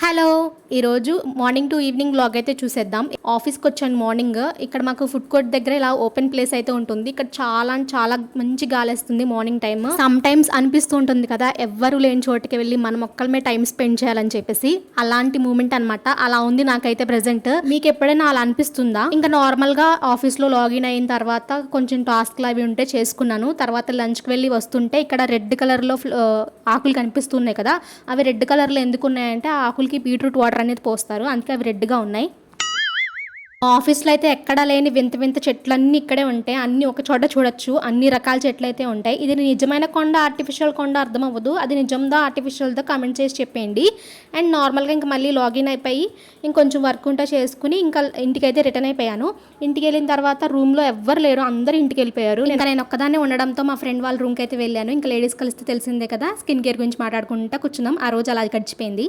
Hello! ఈరోజు morning to evening vlog అయితే చూసేద్దాం. ఆఫీస్‌కి వచ్చాను మార్నింగ్. ఇక్కడ మాకు ఫుడ్ కోర్ట్ దగ్గర ఇలా ఓపెన్ ప్లేస్ అయితే ఉంటుంది. ఇక్కడ చాలా అంటే చాలా మంచి గాలేస్తుంది మార్నింగ్ టైమ్. సమ్ టైమ్స్ అనిపిస్తూ ఉంటుంది కదా, ఎవ్వరు లేని చోటికి వెళ్ళి మనం ఒక్కళ్ళమే టైం స్పెండ్ చేయాలని చెప్పేసి. అలాంటి మూమెంట్ అనమాట. అలా ఉంది నాకైతే ప్రెజెంట్. మీకు ఎప్పుడైనా అలా అనిపిస్తుందా? ఇంకా నార్మల్‌గా ఆఫీస్‌లో లాగిన్ అయిన తర్వాత కొంచెం టాస్క్‌లు అవి ఉంటే చేసుకున్నాను. తర్వాత లంచ్‌కి వెళ్ళి వస్తుంటే ఇక్కడ రెడ్ కలర్‌లో ఆకులు కనిపిస్తున్నాయి కదా, అవి రెడ్ కలర్‌లో ఎందుకు ఉన్నాయంటే ఆ ఆకులకి బీట్రూట్ వాటర్ అనేది పోస్తారు, అందుకే అవి రెడ్గా ఉన్నాయి. ఆఫీస్లో అయితే ఎక్కడా లేని వింత వింత చెట్లన్నీ ఇక్కడే ఉంటాయి. అన్నీ ఒక చోట చూడొచ్చు. అన్ని రకాల చెట్లు అయితే ఉంటాయి. ఇది నిజమైన కొండ ఆర్టిఫిషియల్ కొండ అర్థం అవ్వదు. అది నిజందా ఆర్టిఫిషియల్దో కమెంట్ చేసి చెప్పేయండి. అండ్ నార్మల్గా ఇంకా మళ్ళీ లాగిన్ అయిపోయి ఇంకొంచెం వర్క్ ఉంటే చేసుకుని ఇంకా ఇంటికైతే రిటర్న్ అయిపోయాను. ఇంటికి వెళ్ళిన తర్వాత రూమ్లో ఎవ్వరు లేరు, అందరూ ఇంటికి వెళ్ళిపోయారు. ఇంకా నేను ఒక్కదాన్నే ఉండడంతో మా ఫ్రెండ్ వాళ్ళ రూమ్కి అయితే వెళ్ళాను. ఇంకా లేడీస్ కలిస్తే తెలిసిందే కదా, స్కిన్ కేర్ గురించి మాట్లాడుకుంటా కూర్చున్నాం. ఆ రోజు అలా గడిచిపోయింది.